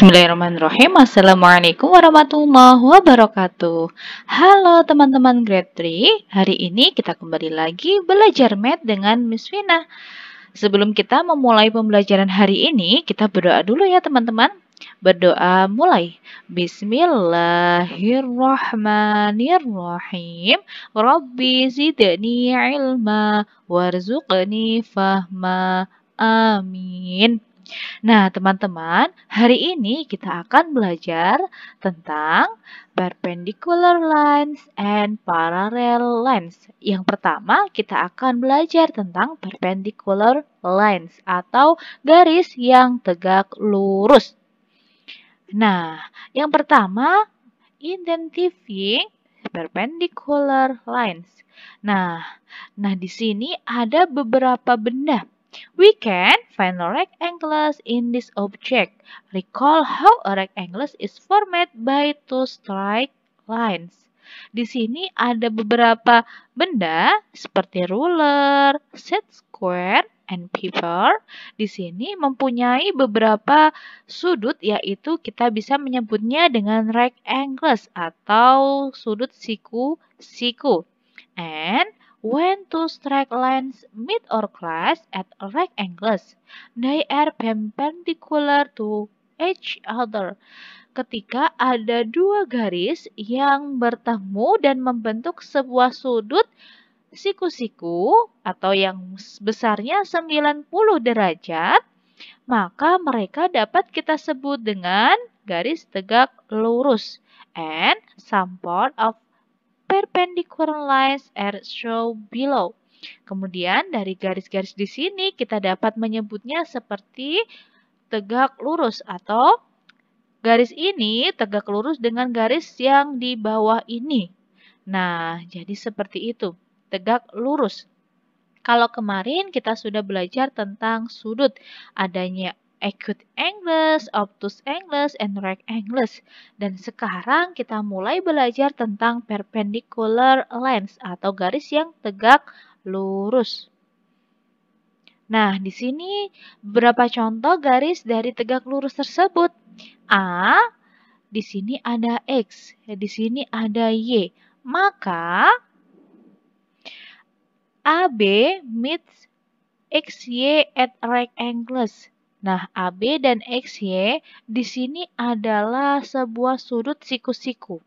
Bismillahirrahmanirrahim. Assalamualaikum warahmatullahi wabarakatuh. Halo teman-teman grade 3. Hari ini kita kembali lagi belajar math dengan Miss Vina. Sebelum kita memulai pembelajaran hari ini, kita berdoa dulu ya teman-teman. Berdoa mulai. Bismillahirrahmanirrahim. Rabbi zidni ilma warzuqni fahma. Amin. Nah, teman-teman, hari ini kita akan belajar tentang perpendicular lines and parallel lines. Yang pertama, kita akan belajar tentang perpendicular lines atau garis yang tegak lurus. Nah, yang pertama, identifying perpendicular lines. Nah, di sini ada beberapa benda. We can find rectangles in this object. Recall how a rectangle is formed by two straight lines. Di sini ada beberapa benda seperti ruler, set square, and paper. Di sini mempunyai beberapa sudut, yaitu kita bisa menyebutnya dengan rectangles atau sudut siku-siku. And when two straight lines meet or clash at right angles, they are perpendicular to each other. Ketika ada dua garis yang bertemu dan membentuk sebuah sudut siku-siku atau yang besarnya 90 derajat, maka mereka dapat kita sebut dengan garis tegak lurus. And some part of perpendicular lines are shown below. Kemudian dari garis-garis di sini kita dapat menyebutnya seperti tegak lurus atau garis ini tegak lurus dengan garis yang di bawah ini. Nah, jadi seperti itu, tegak lurus. Kalau kemarin kita sudah belajar tentang sudut, adanya acute angles, obtuse angles, and right angles. Dan sekarang kita mulai belajar tentang perpendicular lines atau garis yang tegak lurus. Nah, di sini beberapa contoh garis dari tegak lurus tersebut. A, di sini ada X, di sini ada Y. Maka AB meets XY at right angles. Nah, AB dan XY di sini adalah sebuah sudut siku-siku.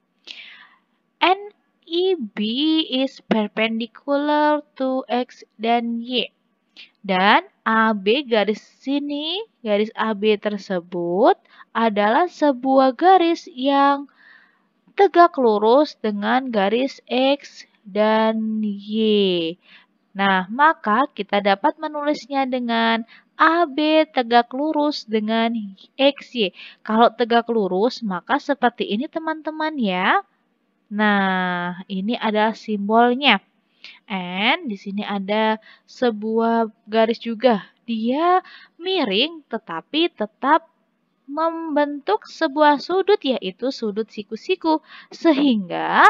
And EB is perpendicular to X dan Y. Dan AB garis sini, garis AB tersebut adalah sebuah garis yang tegak lurus dengan garis X dan Y. Nah, maka kita dapat menulisnya dengan AB tegak lurus dengan XY. Kalau tegak lurus, maka seperti ini teman-teman ya. Nah, ini adalah simbolnya. And di sini ada sebuah garis juga. Dia miring tetapi tetap membentuk sebuah sudut, yaitu sudut siku-siku. Sehingga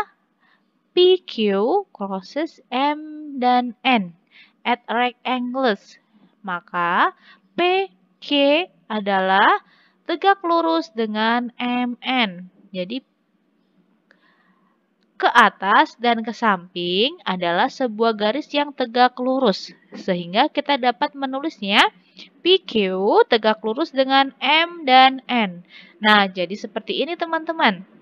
PQ crosses M dan N at right angles. Maka PQ adalah tegak lurus dengan MN. Jadi ke atas dan ke samping adalah sebuah garis yang tegak lurus. Sehingga kita dapat menulisnya PQ tegak lurus dengan M dan N. Nah, jadi seperti ini teman-teman.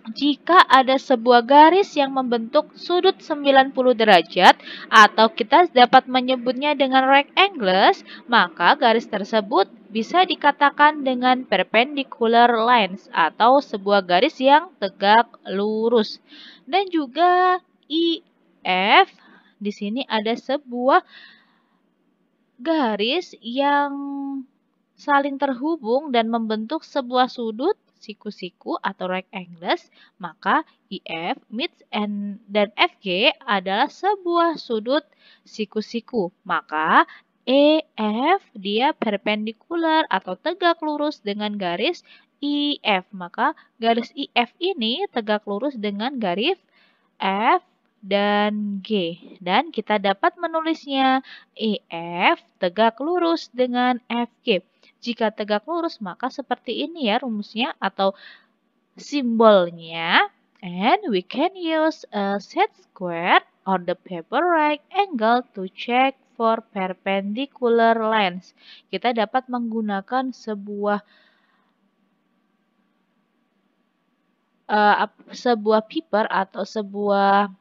Jika ada sebuah garis yang membentuk sudut 90 derajat atau kita dapat menyebutnya dengan rectangles, maka garis tersebut bisa dikatakan dengan perpendicular lines atau sebuah garis yang tegak lurus. Dan juga IF, di sini ada sebuah garis yang saling terhubung dan membentuk sebuah sudut siku-siku atau rectangles, maka IF meets N dan FG adalah sebuah sudut siku-siku. Maka EF dia perpendikular atau tegak lurus dengan garis IF. Maka garis IF ini tegak lurus dengan garis F dan G. Dan kita dapat menulisnya EF tegak lurus dengan FG. Jika tegak lurus, maka seperti ini ya rumusnya atau simbolnya. And we can use a set square or the paper right angle to check for perpendicular lines. Kita dapat menggunakan sebuah paper atau sebuah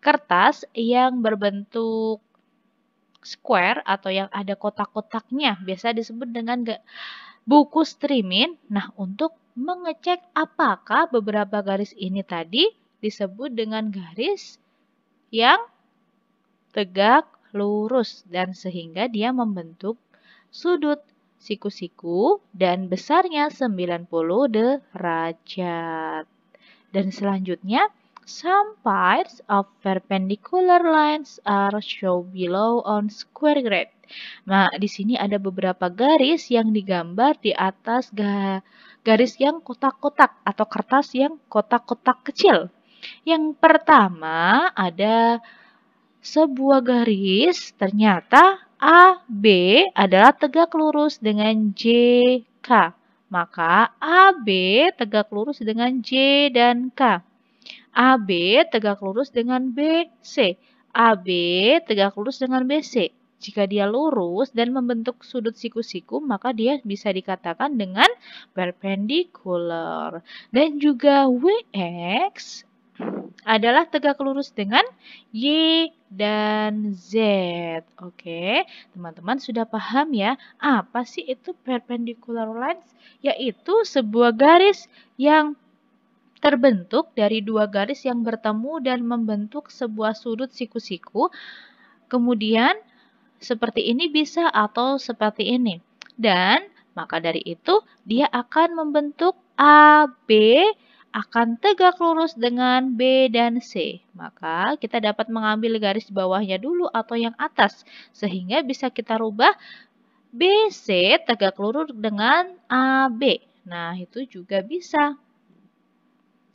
kertas yang berbentuk square atau yang ada kotak-kotaknya. Biasa disebut dengan buku streamin. Nah, untuk mengecek apakah beberapa garis ini tadi disebut dengan garis yang tegak lurus dan sehingga dia membentuk sudut siku-siku dan besarnya 90 derajat. Dan selanjutnya, some parts of perpendicular lines are shown below on square grid. Nah, di sini ada beberapa garis yang digambar di atas garis yang kotak-kotak atau kertas yang kotak-kotak kecil. Yang pertama ada sebuah garis, ternyata AB adalah tegak lurus dengan JK. Maka AB tegak lurus dengan J dan K. AB tegak lurus dengan BC. AB tegak lurus dengan BC. Jika dia lurus dan membentuk sudut siku-siku, maka dia bisa dikatakan dengan perpendicular. Dan juga WX adalah tegak lurus dengan Y dan Z. Oke, teman-teman sudah paham ya, apa sih itu perpendicular lines? Yaitu sebuah garis yang terbentuk dari dua garis yang bertemu dan membentuk sebuah sudut siku-siku. Kemudian seperti ini bisa atau seperti ini. Dan maka dari itu dia akan membentuk AB akan tegak lurus dengan B dan C. Maka kita dapat mengambil garis bawahnya dulu atau yang atas. Sehingga bisa kita rubah BC tegak lurus dengan AB. Nah, itu juga bisa.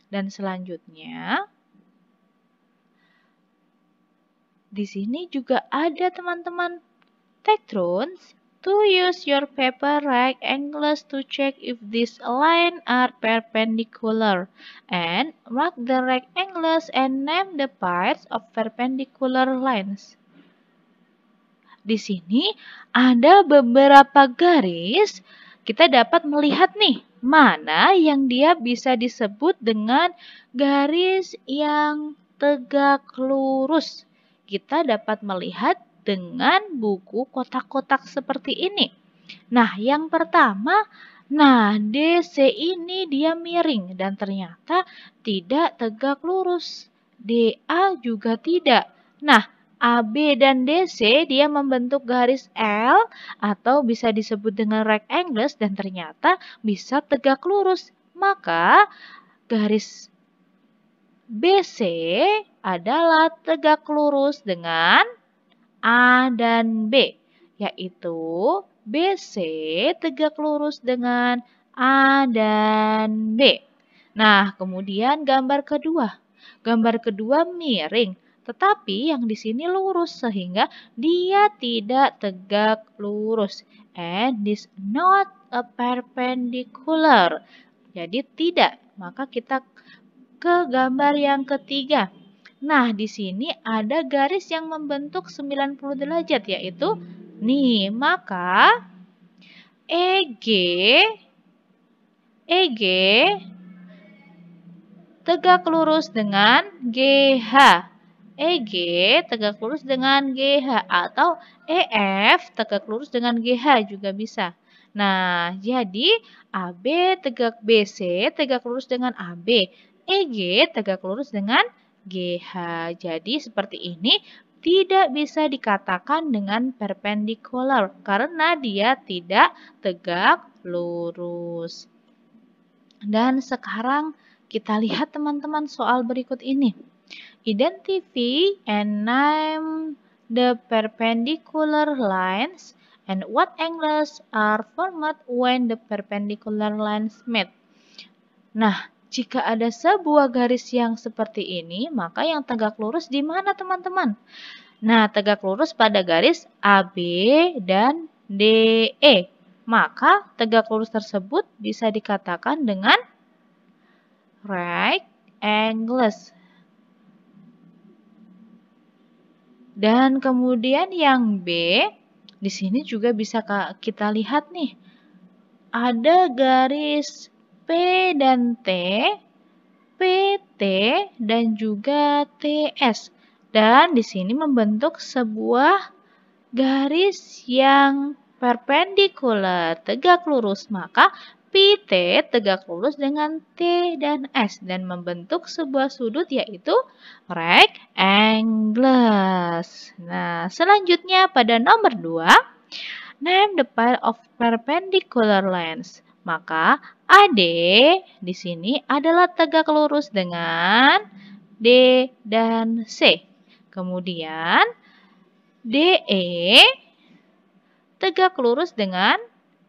Dan selanjutnya, di sini juga ada teman-teman. Take turns to use your paper right angles to check if these lines are perpendicular. And mark the right angles and name the parts of perpendicular lines. Di sini ada beberapa garis. Kita dapat melihat nih, mana yang dia bisa disebut dengan garis yang tegak lurus. Kita dapat melihat dengan buku kotak-kotak seperti ini. Nah, yang pertama, DC ini dia miring dan ternyata tidak tegak lurus. DA juga tidak. Nah, AB dan DC dia membentuk garis L atau bisa disebut dengan rectangles dan ternyata bisa tegak lurus. Maka garis BC adalah tegak lurus dengan A dan B, yaitu BC tegak lurus dengan A dan B. Nah, kemudian gambar kedua. Gambar kedua miring, tetapi yang di sini lurus sehingga dia tidak tegak lurus. And this not a perpendicular. Jadi tidak. Maka kita ke gambar yang ketiga. Nah, di sini ada garis yang membentuk 90 derajat, yaitu nih, maka EG tegak lurus dengan GH. EG tegak lurus dengan GH atau EF tegak lurus dengan GH juga bisa. Nah, jadi BC tegak lurus dengan AB. EG tegak lurus dengan GH. Jadi seperti ini tidak bisa dikatakan dengan perpendicular karena dia tidak tegak lurus. Dan sekarang kita lihat teman-teman soal berikut ini. Identify and name the perpendicular lines and what angles are formed when the perpendicular lines meet. Nah, jika ada sebuah garis yang seperti ini, maka yang tegak lurus di mana teman-teman? Nah, tegak lurus pada garis AB dan DE. maka tegak lurus tersebut bisa dikatakan dengan rectangles. Dan kemudian yang B, di sini juga bisa kita lihat nih, ada garis P dan T, PT dan juga TS. Dan di sini membentuk sebuah garis yang perpendikular, tegak lurus. Maka PT tegak lurus dengan T dan S dan membentuk sebuah sudut yaitu rectangles. Nah, selanjutnya pada nomor 2, name the pair of perpendicular lines. Maka AD di sini adalah tegak lurus dengan D dan C. Kemudian DE tegak lurus dengan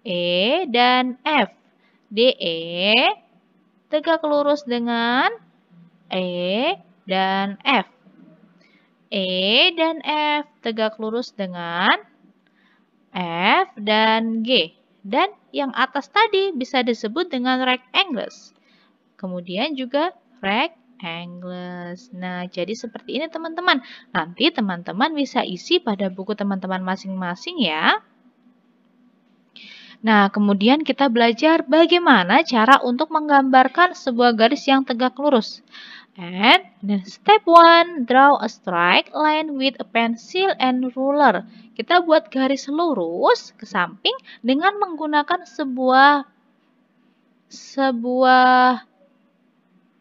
E dan F. DE tegak lurus dengan E dan F. E dan F tegak lurus dengan F dan G. Dan yang atas tadi bisa disebut dengan rectangles. Kemudian juga rectangles. Nah, jadi seperti ini teman-teman. Nanti teman-teman bisa isi pada buku teman-teman masing-masing ya. Nah, kemudian kita belajar bagaimana cara untuk menggambarkan sebuah garis yang tegak lurus. And then step 1, draw a straight line with a pencil and ruler. Kita buat garis lurus ke samping dengan menggunakan sebuah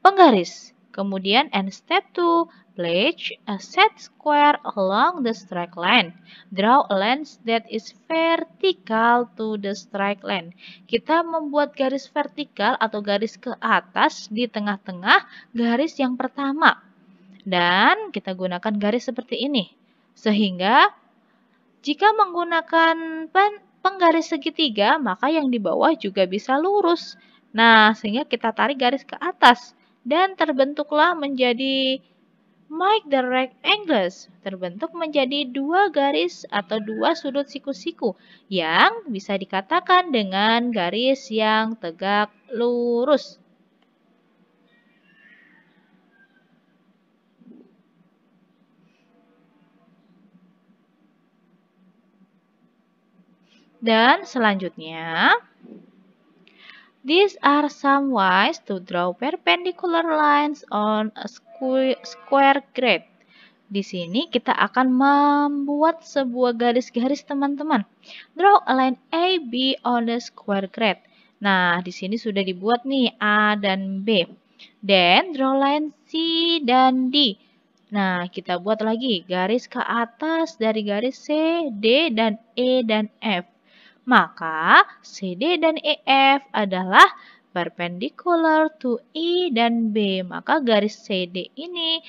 penggaris. Kemudian and step 2, place a set square along the straight line. Draw a line that is vertical to the straight line. Kita membuat garis vertikal atau garis ke atas di tengah-tengah garis yang pertama. Dan kita gunakan garis seperti ini. Sehingga jika menggunakan penggaris segitiga, maka yang di bawah juga bisa lurus. Nah, sehingga kita tarik garis ke atas. Dan terbentuklah menjadi make the rectangles. Terbentuk menjadi dua garis atau dua sudut siku-siku yang bisa dikatakan dengan garis yang tegak lurus. Dan selanjutnya, these are some ways to draw perpendicular lines on a square grid. Di sini kita akan membuat sebuah garis-garis teman-teman. Draw a line AB on the square grid. Nah, di sini sudah dibuat nih A dan B. Then draw line C dan D. Nah, kita buat lagi garis ke atas dari garis C, D, dan E dan F. Maka CD dan EF adalah perpendicular to E dan B. Maka garis CD ini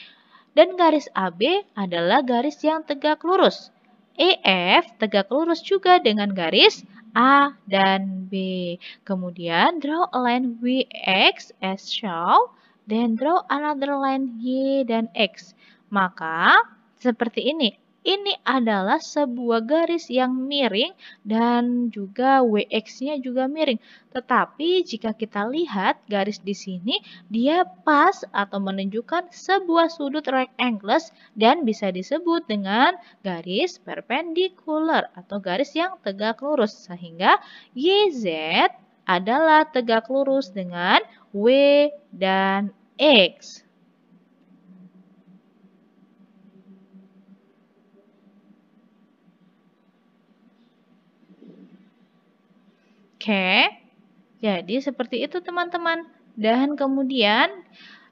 dan garis AB adalah garis yang tegak lurus. EF tegak lurus juga dengan garis A dan B. Kemudian draw a line WX as shown, then draw another line Y dan X. Maka seperti ini. Ini adalah sebuah garis yang miring dan juga WX-nya juga miring. Tetapi jika kita lihat garis di sini, dia pas atau menunjukkan sebuah sudut rectangles dan bisa disebut dengan garis perpendikular atau garis yang tegak lurus. Sehingga YZ adalah tegak lurus dengan W dan X. Oke, jadi seperti itu teman-teman. Dan kemudian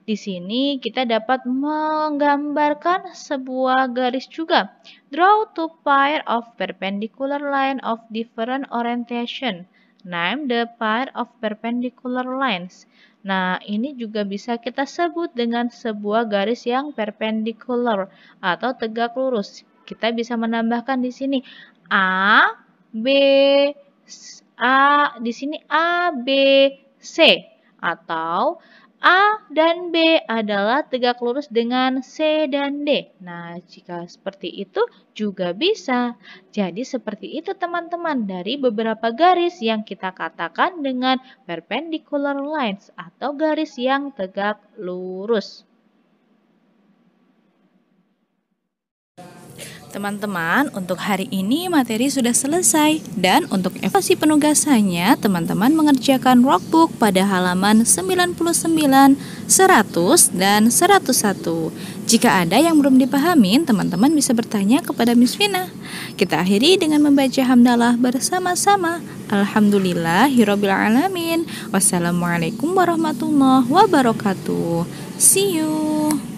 di sini kita dapat menggambarkan sebuah garis juga. Draw two pair of perpendicular line of different orientation. Name the pair of perpendicular lines. Nah, ini juga bisa kita sebut dengan sebuah garis yang perpendicular atau tegak lurus. Kita bisa menambahkan di sini A, B, A, di sini A, B, C. Atau A dan B adalah tegak lurus dengan C dan D. Nah, jika seperti itu juga bisa. Jadi seperti itu teman-teman dari beberapa garis yang kita katakan dengan perpendicular lines atau garis yang tegak lurus. Teman-teman, untuk hari ini materi sudah selesai dan untuk evaluasi penugasannya, teman-teman mengerjakan workbook pada halaman 99, 100, dan 101. Jika ada yang belum dipahamin, teman-teman bisa bertanya kepada Miss Vina. Kita akhiri dengan membaca hamdalah bersama-sama. Alhamdulillahirrabbilalamin. Wassalamualaikum warahmatullahi wabarakatuh. See you.